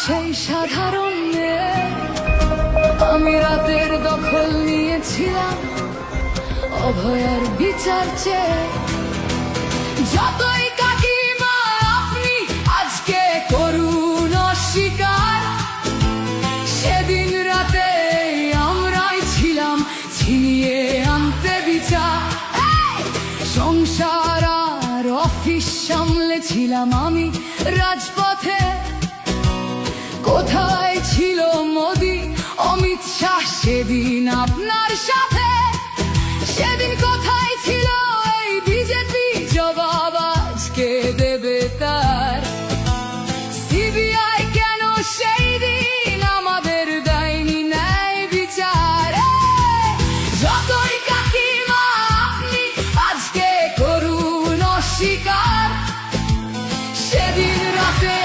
সেই সাধারণ মেয়ে, আমি রাতের দখল নিয়েছিলাম অভয়ার বিচার চেয়ে। যতই কাকিমা আপনি আজকে করুন অস্বীকার, সেদিন রাতে আমরাই ছিলাম ছিনিয়ে আনতে বিচার। সংসার আর অফিস সামলেছিলাম আমি রাজপথে। কোথায় ছিল মোদি অমিত শাহ সেদিন আপনার সাথে? সেদিন কোথায় ছিল এই বিজেপি? জবাব আজকে দেবে তার। সিবিআই কেন সেই দিন আমাদের দেয়নি ন্যায় বিচার? যতই কাকিমা আপনি আজকে করুন অস্বীকার, সেদিন রাতে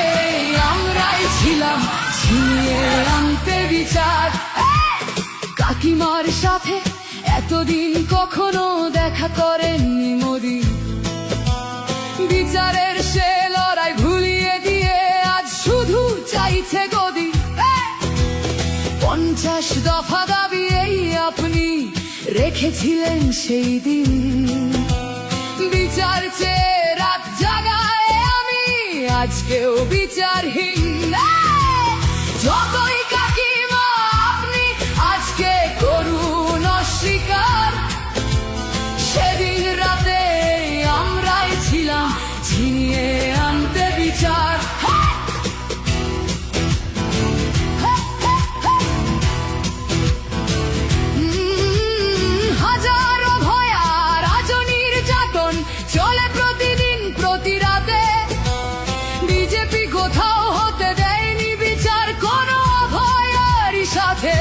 আমরাই ছিলাম ছিনিয়ে আনতে বিচার। কাকিমার সাথে এতদিন কখনো দেখা করেননি মোদি, বিচারের সে লড়াই ভুলিয়ে দিয়ে আজ শুধু চাইছে গদি। 50 দফা দাবি এই আপনি রেখেছিলেন সেই দিন, বিচার চেয়ে রাত জাগায় আমি আজকেও বিচারহীন। যতই কাকিমা আপনি আজকে করুন অস্বীকার, সেদিন রাতে আমরাই ছিলাম ছিনিয়ে আনতে বিচার। হাজারো ভয়া রাজনীর যাতন চলে প্রতিদিন প্রতি রাতে। বিজেপি কোথাও হতে দেয়নি বিচার কোনো ভয়ারই সাথে।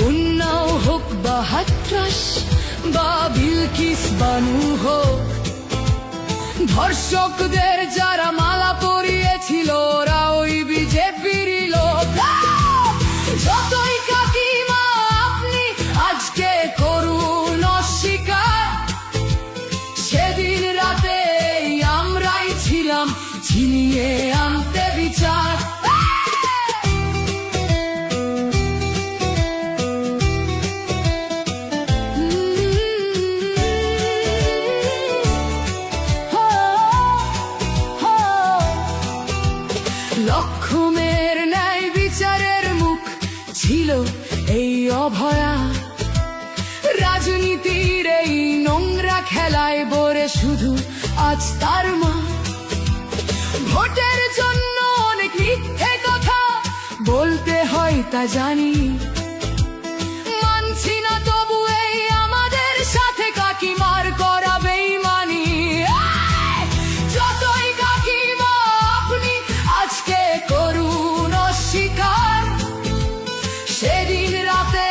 উন্নাও হোক বা হাতরাস বা বিলকিস বানু হোক, ধর্ষকদের যারা মালা পরিয়েছিল ওরা ওই বিজেপিরই লোক। যতই কাকিমা আপনি আজকে করুন অস্বীকার, সেদিন রাতে আমরাই ছিলাম ছিনিয়ে আনতে বিচার। লক্ষ্যমের ন্যায় বিচারের মুখ ছিল এই অভয়া। রাজনীতির এই নোংরা খেলায় বরে শুধু আজ তার মা। ভোটের জন্য অনেক মিথ্যে কথা বলতে হয় তা জানি, মানছি না তবু এই আমাদের সাথে কাকিমার করা বেইমানি। যতই কাকিমা আপনি আজকে করুন অস্বীকার, সেদিন রাতে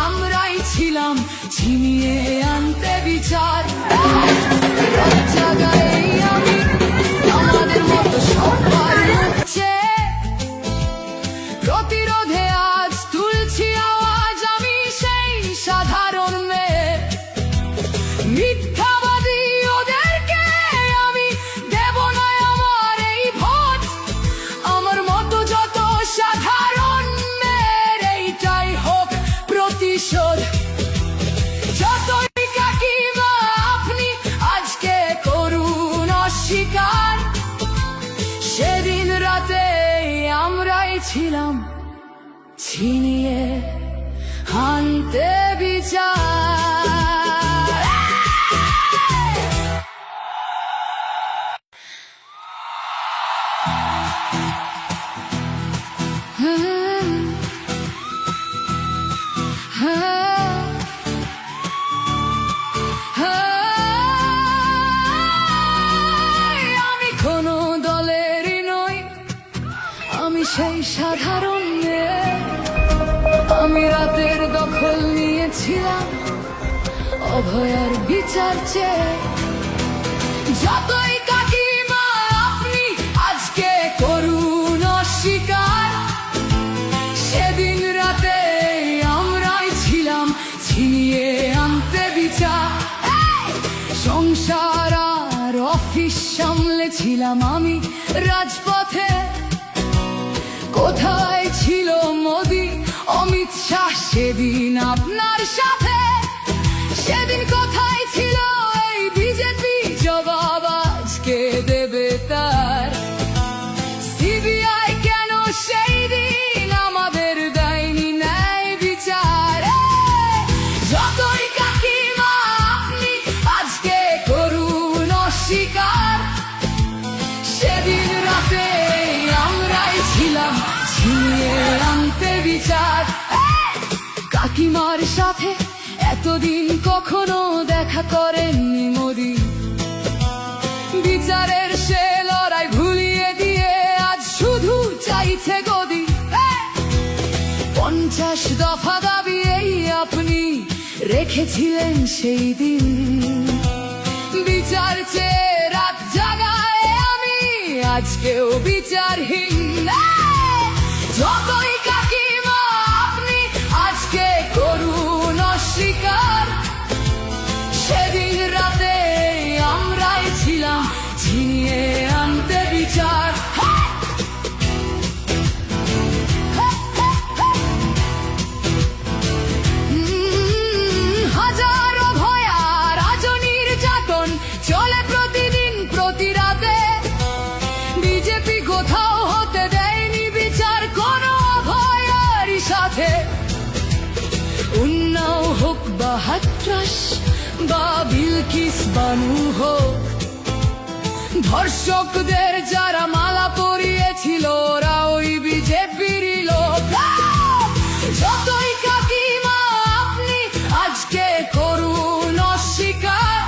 আমরাই ছিলাম ছিনিয়ে আনতে বিচার। জায়গায় আমি আমাদের মতো সবার মুখছে প্রতিরোধে আজ তুলছি আওয়াজ আমি সেই সাধারণ মেয়ে। মিথ্যাবাদী ওদেরকে আমি দেব না আমার এই ভোট। আমার মতো যত সাধারণ মেয়ের এইটাই হোক প্রতিশোধ। যতই কাকিমা আপনি আজকে করুন অস্বীকার, সেদিন রাতে আমরাই ছিলাম ছিনিয়ে আনতে বিচার। আমি কোনো দলেরই নই, আমি সেই সাধারণ মেয়ে। আমি রাতের দখল নিয়েছিলাম অভয়ার বিচার চেয়ে। যতই কাকিমা আপনি আজকে করুন অস্বীকার, সেদিন রাতে আমরাই ছিলাম ছিনিয়ে আনতে বিচার। সংসার আর অফিস সামলেছিলাম আমি রাজপথে। কোথায় ছিল মোদি অমিত শাহ সেদিন আপনার সাথে? সেদিন কোথায় ছিল এই বিজেপি? জবাব আজকে দেবে তার। সিবিআই কেন সেই দিন আমাদের দেয়নি ন্যায় বিচার? যতই কাকিমা আপনি আজকে করুন অস্বীকার, সেদিন রাতে আমরাই ছিলাম ছিনিয়ে আনতে বিচার। কাকিমার সাথে এতদিন কখনো দেখা করেননি মোদি, বিচারের সে লড়াই ভুলিয়ে দিয়ে আজ শুধু চাইছে গদি। 50 দফা দাবি এই আপনি রেখেছিলেন সেই দিন, বিচার চেয়ে রাত জাগায় আমি আজকেও বিচারহীন। যতই কাকিমা আপনি আজকে করুন অস্বীকার, সেদিন রাতে আমরাই ছিলাম ছিনিয়ে আনতে বিচার। হাজারো ভয়া রাজনীর যাতন চলে প্রতিদিন প্রতি রাতে, বিজেপি কোথাও হতে দেয়নি বিচার কোনো অভয়ারই সাথে। উন্নাও হোক বা হাতরাস বা বিলকিস বানু হোক, ধর্ষকদের যারা মালা পরিয়েছিল ওরা ওই বিজেপিরই লোক। যতই কাকিমা আপনি আজকে করুন অস্বীকার,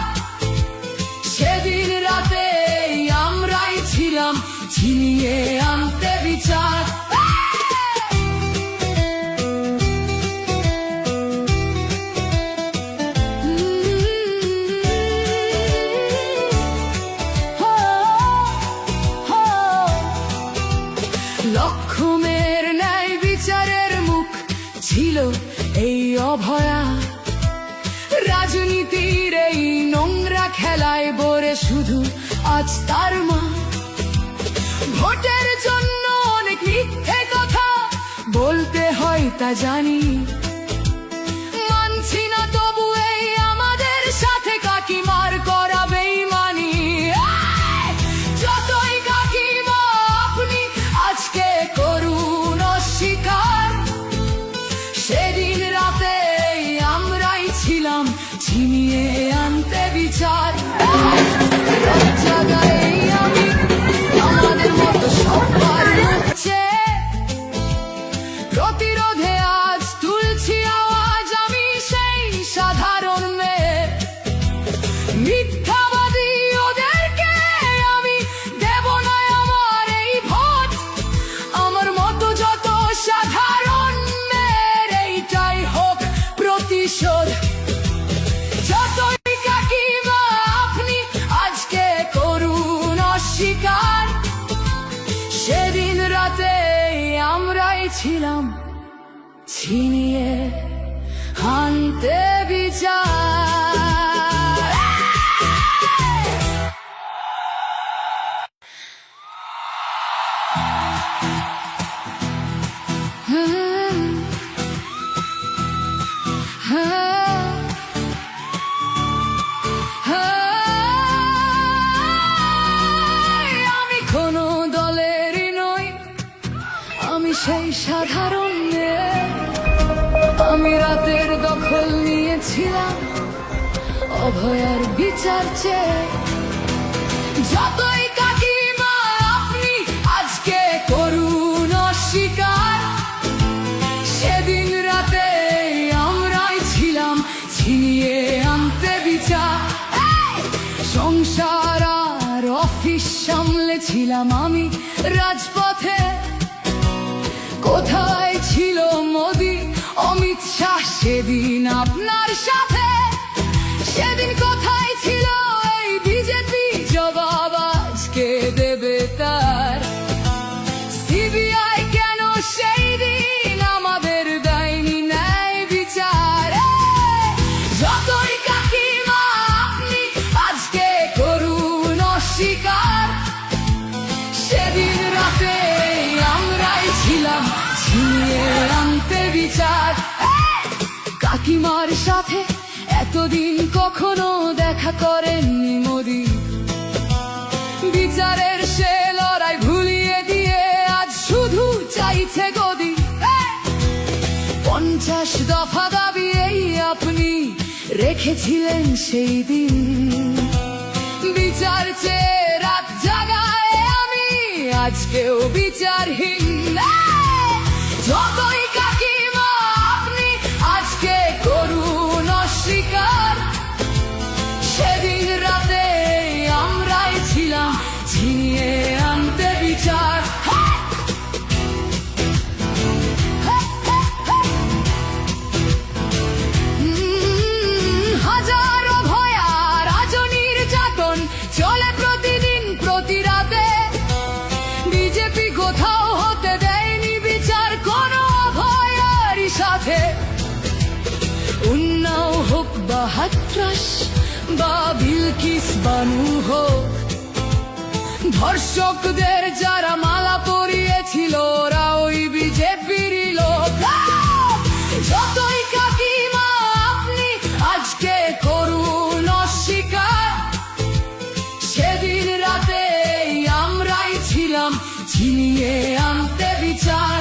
সেদিন রাতে আমরাই ছিলাম ছিনিয়ে আনতে বিচার। লক্ষ্মণের ন্যায় বিচারের মুখ ছিল এই অভয়া, রাজনীতির এই নোংরা খেলায় বরে শুধু আজ তার মা। ভোটের জন্য অনেক মিথ্যে কথা বলতে হয় তা জানি, মানছি না তবু এই আমাদের সাথে কাকিমার করা বেইমানি। যতই কাকিমা আপনি আজকে করুন অস্বীকার, সেদিন রাতে আমরাই ছিলাম ছিনিয়ে আনতে বিচার। জায়গায় আমি আমাদের মতো সবার হচ্ছে, প্রতিরোধে আজ তুলছি আওয়াজ আমি সেই সাধারণ মেয়ে। মিথ্যাবাদী ওদেরকে আমি দেব না আমার এই ভোট, আমার মতো যত সাধারণ মেয়ের এইটাই হোক প্রতিশোধ। যতই কাকিমা আপনি আজকে করুন অস্বীকার, সেদিন রাতে আমরাই ছিলাম ছিনিয়ে আনতে বিচার। আমি কোনো দলেরই নই, আমি সেই সাধারণ মেয়ে। আমি রাতের দখল নিয়েছিলাম অভয়ার বিচার চেয়ে। যতই কাকিমা আপনি আজকে করুন অস্বীকার, সেদিন রাতে আমরাই ছিলাম ছিনিয়ে আনতে বিচার। সংসার আর অফিস সামলেছিলাম আমি রাজপথে, কোথায় ছিল মোদি অমিত শাহ সেদিন আপনার সাথে? সেদিন কোথায় ছিল এই বিজেপি? জবাব আজকে দেবে তার। সিবিআই কেন সেই দিন আমাদের দেয়নি ন্যায় বিচার? যতই কাকিমা আপনি আজকে করুন অস্বীকার, সেদিন রাতে আমরাই ছিলাম বিচার। কাকিমার সাথে এতদিন কখনো দেখা করেননি মোদি, বিচারের সে লড়াই ভুলিয়ে দিয়ে আজ শুধু চাইছে গদি। 50 দফা দাবি এই আপনি রেখেছিলেন সেই দিন, বিচার চেয়ে রাত জাগায় আমি আজকেও বিচারহীন। যতই কাকিমা আপনি আজকে করুন অস্বীকার, সেদিন রাতে আমরাই ছিলাম ছিনিয়ে আনতে বিচার। হাজারো ভয়া রাজনীর যাতন চলে প্রতিদিন প্রতি রাতে, বিজেপি কোথাও হতে দেয়নি বিচার কোনো অভয়ারই সাথে। উন্নাও হোক বা হাতরাস বা বিলকিস বানু হোক, ধর্ষকদের যারা মালা পরিয়েছিল ওরা ওই বিজেপিরই লোক। যতই কাকিমা আপনি আজকে করুন অস্বীকার, সেদিন রাতে আমরাই ছিলাম ছিনিয়ে আনতে বিচার।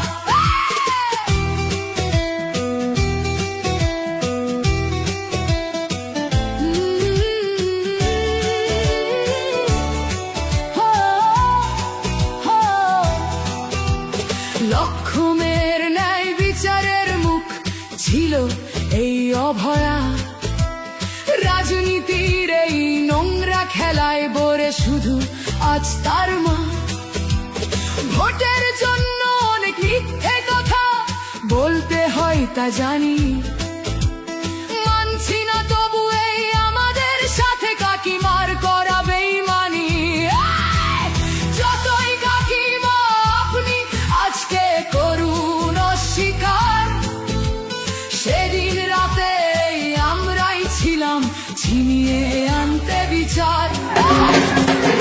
লক্ষ্মণের ন্যায় বিচারের মুখ ছিল এই অভয়া, রাজনীতির এই নোংরা খেলায় বরে শুধু আজ তার মা। ভোটের জন্য অনেক মিথ্যে কথা বলতে হয় তা জানি, মানছি না তবু এই আমাদের সাথে কাকিমার করা বেইমানি। যতই কাকিমা আপনি আজকে করুন অস্বীকার, সেদিন রাতে আমরাই ছিলাম ছিনিয়ে আনতে বিচার।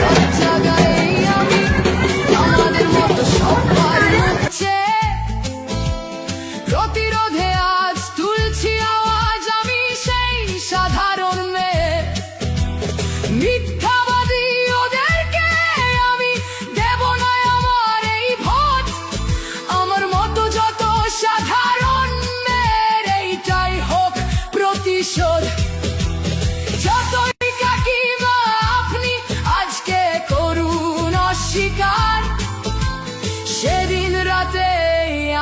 রাত জাগাই আমি আমাদের মতো সবার মুখে, প্রতিরোধে আজ তুলছি আওয়াজ আমি সেই সাধারণ মেয়ে। মিথ্যাবাদী ওদেরকে আমি দেব না আমার এই ভোট, আমার মতো যত সাধারণ মেয়ের এইটাই হোক প্রতিশোধ। যতই কাকিমা আপনি আজকে করুন অস্বীকার, সেদিন রাতে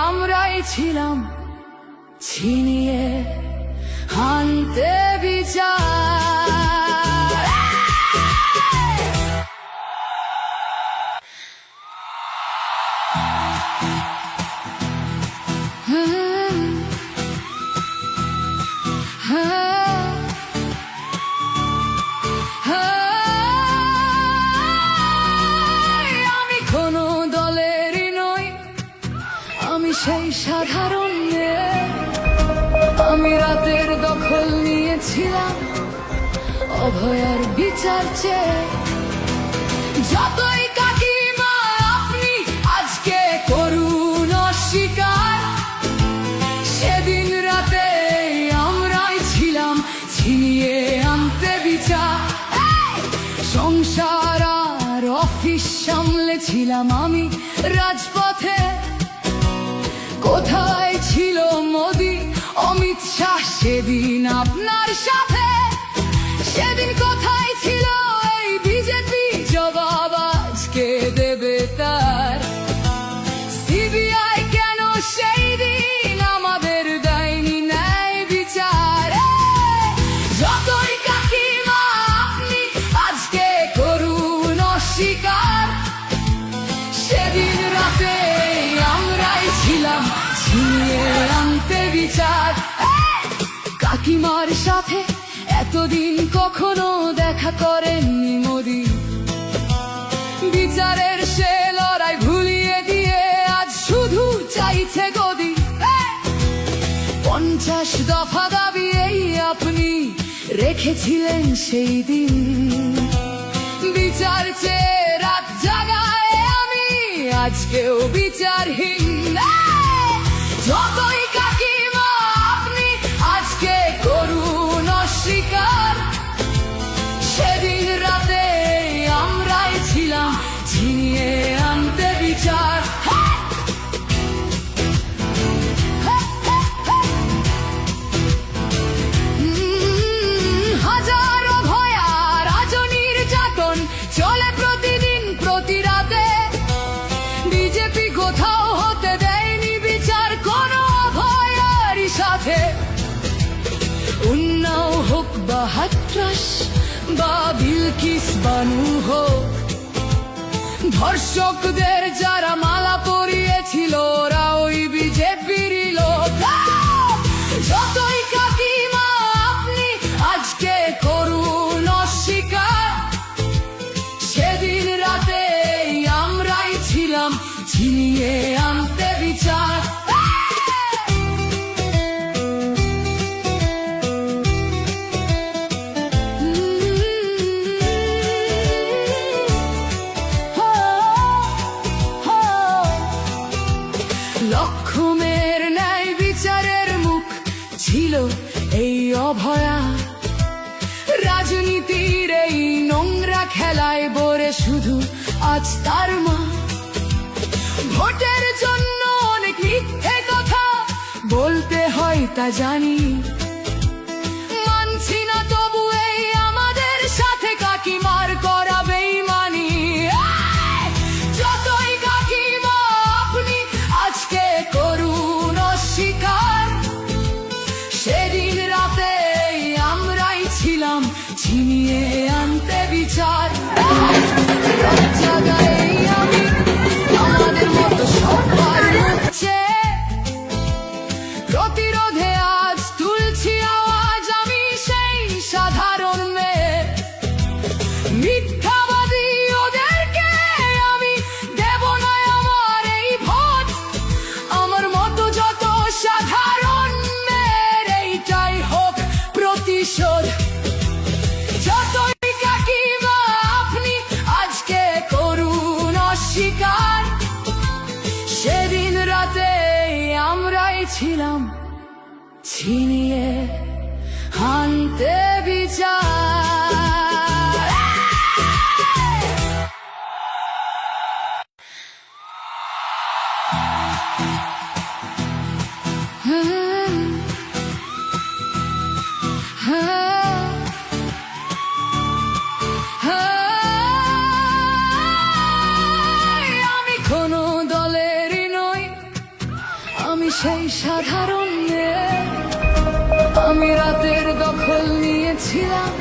আমরাই ছিলাম ছিনিয়ে আনতে বিচার। আমি কোনো দলেরই নই, আমি সেই সাধারণ মেয়ে। আমি রাতের দখল নিয়েছিলাম অভয়ার বিচার চেয়ে। যতই কাকিমা আপনি আজকে করুন অস্বীকার, সেদিন রাতে আমরাই ছিলাম ছিনিয়ে আনতে বিচার। সংসার আর অফিস সামলেছিলাম আমি রাজপথে, কোথায় ছিল মোদি অমিত শাহ সেদিন আপনার সাথে? সেদিন কোথায় ছিল এই বিজেপি? জবাব আজকে দেবে তার। সিবিআই কেন সেই দিন আমাদের দেয়নি ন্যায় বিচার? যতই কাকিমা আপনি আজকে করুন অস্বীকার, সেদিন রাতে আমরাই ছিলাম ছিনিয়ে আনতে বিচার। কাকিমার সাথে এতদিন কখনো দেখা করেননি মোদি, বিচারের সে লড়াই ভুলিয়ে দিয়ে আজ শুধু চাইছে গদি। 50 দফা দাবি এই আপনি রেখেছিলেন সেই দিন, বিচার চেয়ে রাত জাগায় আমি আজকেও বিচারহীন। যতই কাকি ছিনিয়ে আনতে বিচার। হাজারো ভয়া রাজনীর যাতন চলে প্রতিদিন প্রতি রাতে। বিজেপি কোথাও হতে দেয়নি বিচার কোনো অভয়ারই সাথে। উন্নাও হোক বা হাতরাস বা বিলকিস বানু হোক, ধর্ষকদের যারা মালা পরিয়েছিল ওরা ওই বিজেপিরই লোক। যতই কাকিমা আপনি আজকে করুন অস্বীকার, সেদিন রাতে আমরাই ছিলাম ছিনিয়ে আনতে বিচার। লক্ষ্মণের ন্যায় বিচারের মুখ ছিল এই অভয়া। রাজনীতির এই নোংরা খেলায় বরে শুধু আজ তার মা। ভোটের জন্য অনেক মিথ্যে কথা বলতে হয় তা জানি, মানছি না তবু এই আমাদের সাথে কাকিমার করা বেইমানি। যতই কাকিমা আপনি আজকে করুন অস্বীকার, সেদিন রাতে আমরাই ছিলাম ছিনিয়ে আনতে বিচার। জায়গায় আমি আমাদের মতো সবার মুখছে, প্রতিরোধে আজ তুলছি আওয়াজ আমি সেই সাধারণ মেয়ে। মিথ্যাবাদী ওদেরকে আমি দেব না আমার এই ভোট। আমার মতো যত সাধারণ মেয়ের এইটাই হোক প্রতিশোধ। যতই কাকিমা আপনি আজকে করুন অস্বীকার, সেদিন রাতে আমরাই ছিলাম ছিনিয়ে আনতে বিচার। আমি কোনো দলেরই নই, আমি সেই সাধারণ মেয়ে। আমি রাতের দখল নিয়েছিলাম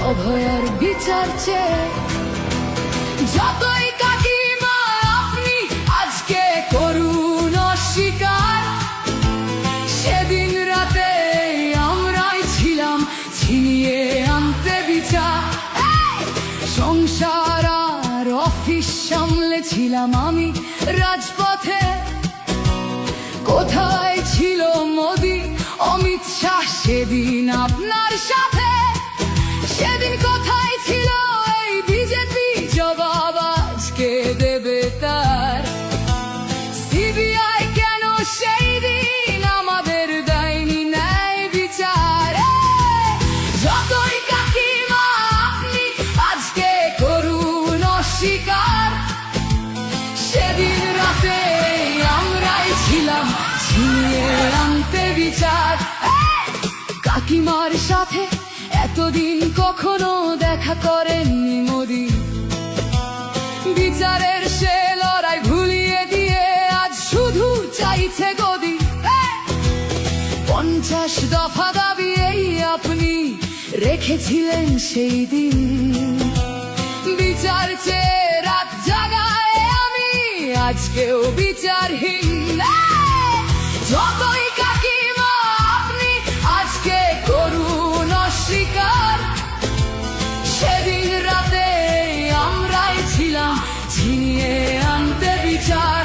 অভয়ার বিচার চেয়ে। যতই কাকিমা আপনি আজকে করুন অস্বীকার, সেদিন রাতে আমরাই ছিলাম ছিনিয়ে আনতে বিচার। সংসার আর অফিস সামলেছিলাম আমি রাজপথে। কোথায় ছিল মোদি অমিত শাহ সেদিন আপনার সাথে? সেদিন কোথায় ছিল এই বিজেপি? জবাব আজকে দেবে তার। সিবিআই কেন সেই দিন আমাদের দেয়নি ন্যায় বিচার? যতই কাকিমা আপনি আজকে করুন অস্বীকার, সেদিন রাতে আমরাই ছিলাম ছিনিয়ে আনতে বিচার। কাকিমার সাথে এতদিন কখনো দেখা করেননি মোদি। বিচারের সে লড়াই ভুলিয়ে দিয়ে আজ শুধু চাইছে গদি। 50 দফা দাবি এই আপনি রেখেছিলেন সেই দিন। বিচার চেয়ে রাত জাগায় আমি আজকেও বিচারহীন। যতই কাকিমা আপনি আজকে করুন অস্বীকার, সেদিন রাতে আমরাই ছিলাম ছিনিয়ে আনতে বিচার।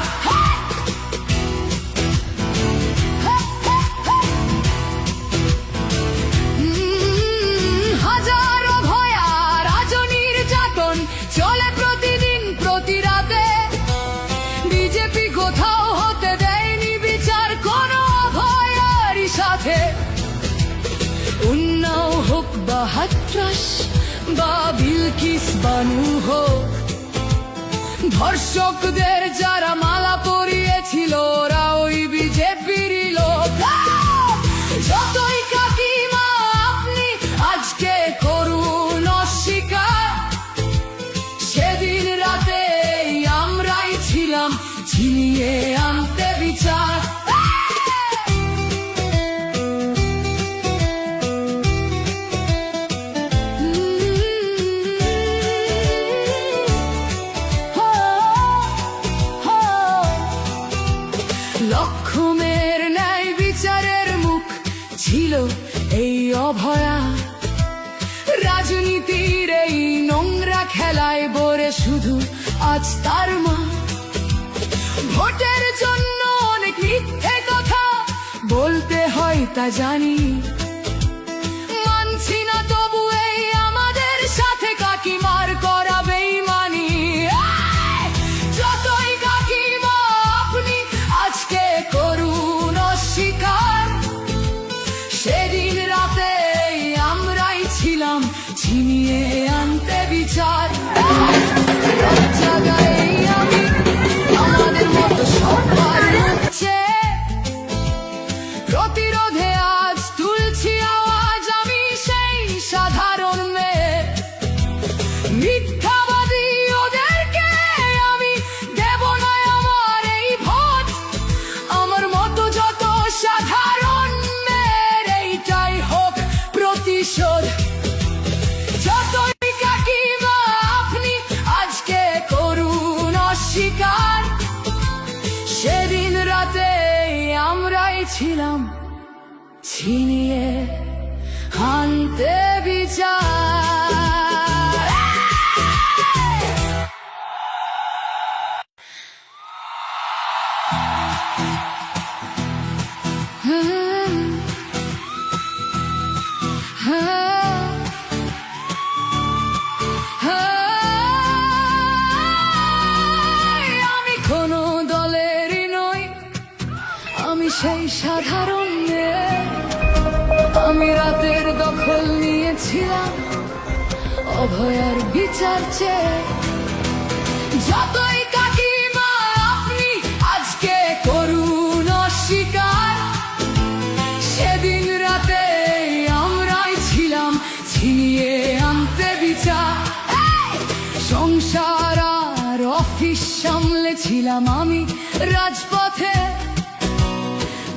হাজারো ভয়া রাজনীর যাতন চলে প্রতিদিন প্রতি রাতে। বিজেপি কোথাও হতে দেয়নি বিচার কোনো অভয়ারই সাথে। উন্নাও হোক বা হাতরাস বা বিলকিস বানু হোক, ধর্ষকদের যারা মালা পরিয়েছিল ওরা ওই বিজেপির লোক। যতই কাকিমা আপনি আজকে করুন অস্বীকার, সেদিন রাতে আমরাই ছিলাম ছিনিয়ে আনতে বিচার। লক্ষ্মণের ন্যায় বিচারের মুখ ছিল এই অভয়া, রাজনীতির এই নোংরা খেলায় বরে শুধু আজ তার মা। ভোটের জন্য অনেক মিথ্যে কথা বলতে হয় তা জানি, মানছি না তবু এই আমাদের সাথে কাকিমার করা বেইমানি। যতই কাকিমা আপনি আজকে করুন অস্বীকার, সেদিন রাতে আমরাই ছিলাম ছিনিয়ে আনতে বিচার। জায়গায় আমি আমাদের মতো সবার হচ্ছে, প্রতিরোধে আজ তুলছি আওয়াজ আমি সেই সাধারণ মেয়ে। মিথ্যাবাদী ওদেরকে আমি দেব না আমার এই ভোট, আমার মতো যত সাধারণ মেয়ের এইটাই হোক প্রতিশোধ। যতই কাকিমা আপনি আজকে করুন অস্বীকার, সেদিন রাতে আমরাই ছিলাম ছিনিয়ে আনতে বিচার। আমি কোনো দলেরই নই, আমি সেই সাধারণ মেয়ে। আমি রাতের দখল নিয়েছিলাম অভয়ার বিচার চেয়ে। যতই কাকিমা আপনি আজকে করুন অস্বীকার, সেদিন রাতে আমরাই ছিলাম ছিনিয়ে আনতে বিচার। সংসার আর অফিস সামলেছিলাম আমি রাজপথে,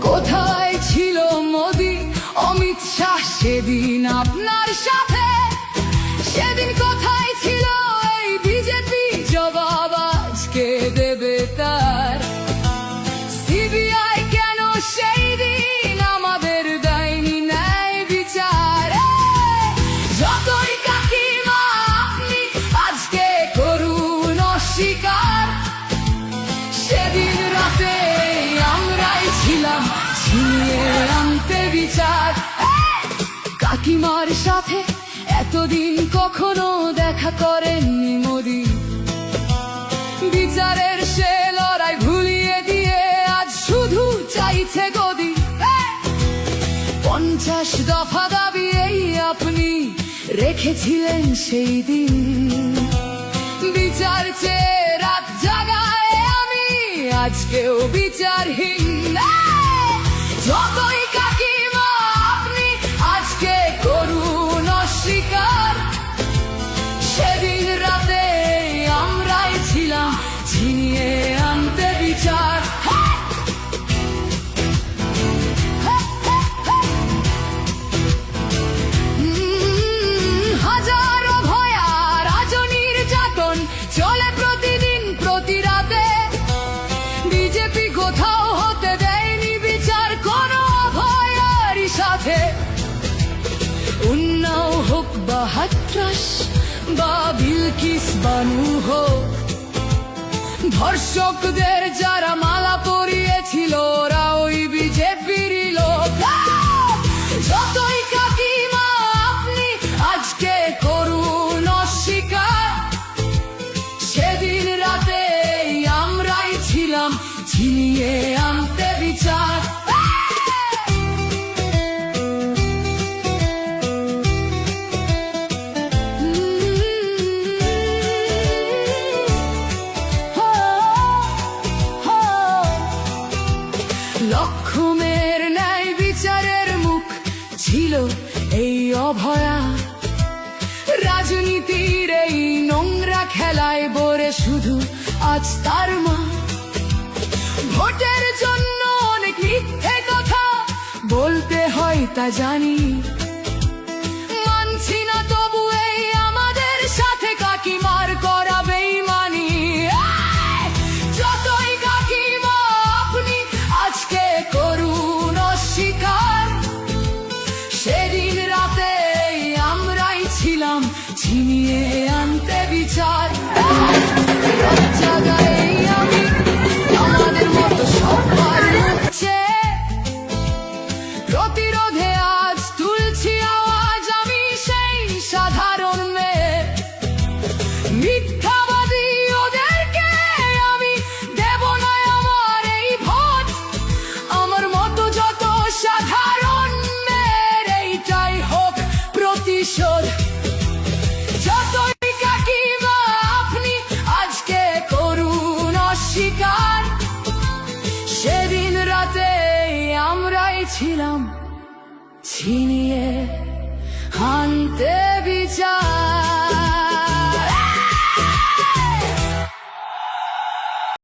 কোথায় ছিল মোদি অমিত শাহ সেদিন আপনার সাথে? সেদিন কোথায় ছিল এই বিজেপি, জবাব আজকে দেবে তার। সিবিআই কেন সেই দিন আমাদের দেয়নি ন্যায় বিচার? যতই কাকিমা আপনি আজকে করুন অস্বীকার, সেদিন রাতে আমরাই ছিলাম ছিনিয়ে আনতে বিচার। কাকিমার সাথে এতদিন কখনো দেখা করেননি মোদি, বিচারের সে লড়াই ভুলিয়ে দিয়ে আজ শুধু চাইছে গদি। 50 দফা দাবি এই আপনি রেখেছিলেন সেই দিন, বিচার চেয়ে রাত জাগায় আমি আজকেও বিচারহীন। যতই কাকিমা আপনি আজকে করুন অস্বীকার, সেদিন রাতে আমরাই ছিলাম ছিনিয়ে আনতে বিচার। হাজারো ভয়া রাজনীর যাতন চলে প্রতিদিন প্রতি রাতে, বিজেপি কোথাও হতে দেয়নি বিচার কোনো ভয়ারই সাথে। উন্নাও হোক বা হাতরাস বা বিলকিস বানু হোক, ধর্ষকদের যারা মালা পরিয়েছিল ওরা ওই বিজেপির লোক। যতই কাকিমা আপনি আজকে করুন অস্বীকার, সেদিন রাতে আমরাই ছিলাম ছিনিয়ে আনতে বিচার। লাগে শুধু আজ তার মা। ভোটের জন্য অনেক মিথ্যে কথা বলতে হয় তা জানি, মানছি না তবু এই আমাদের সাথে কাকিমার করা বেইমানি। যতই কাকিমা আপনি আজকে করুন অস্বীকার, সেদিন রাতে আমরাই ছিলাম ছিনিয়ে আনতে বিচার। জায়গায়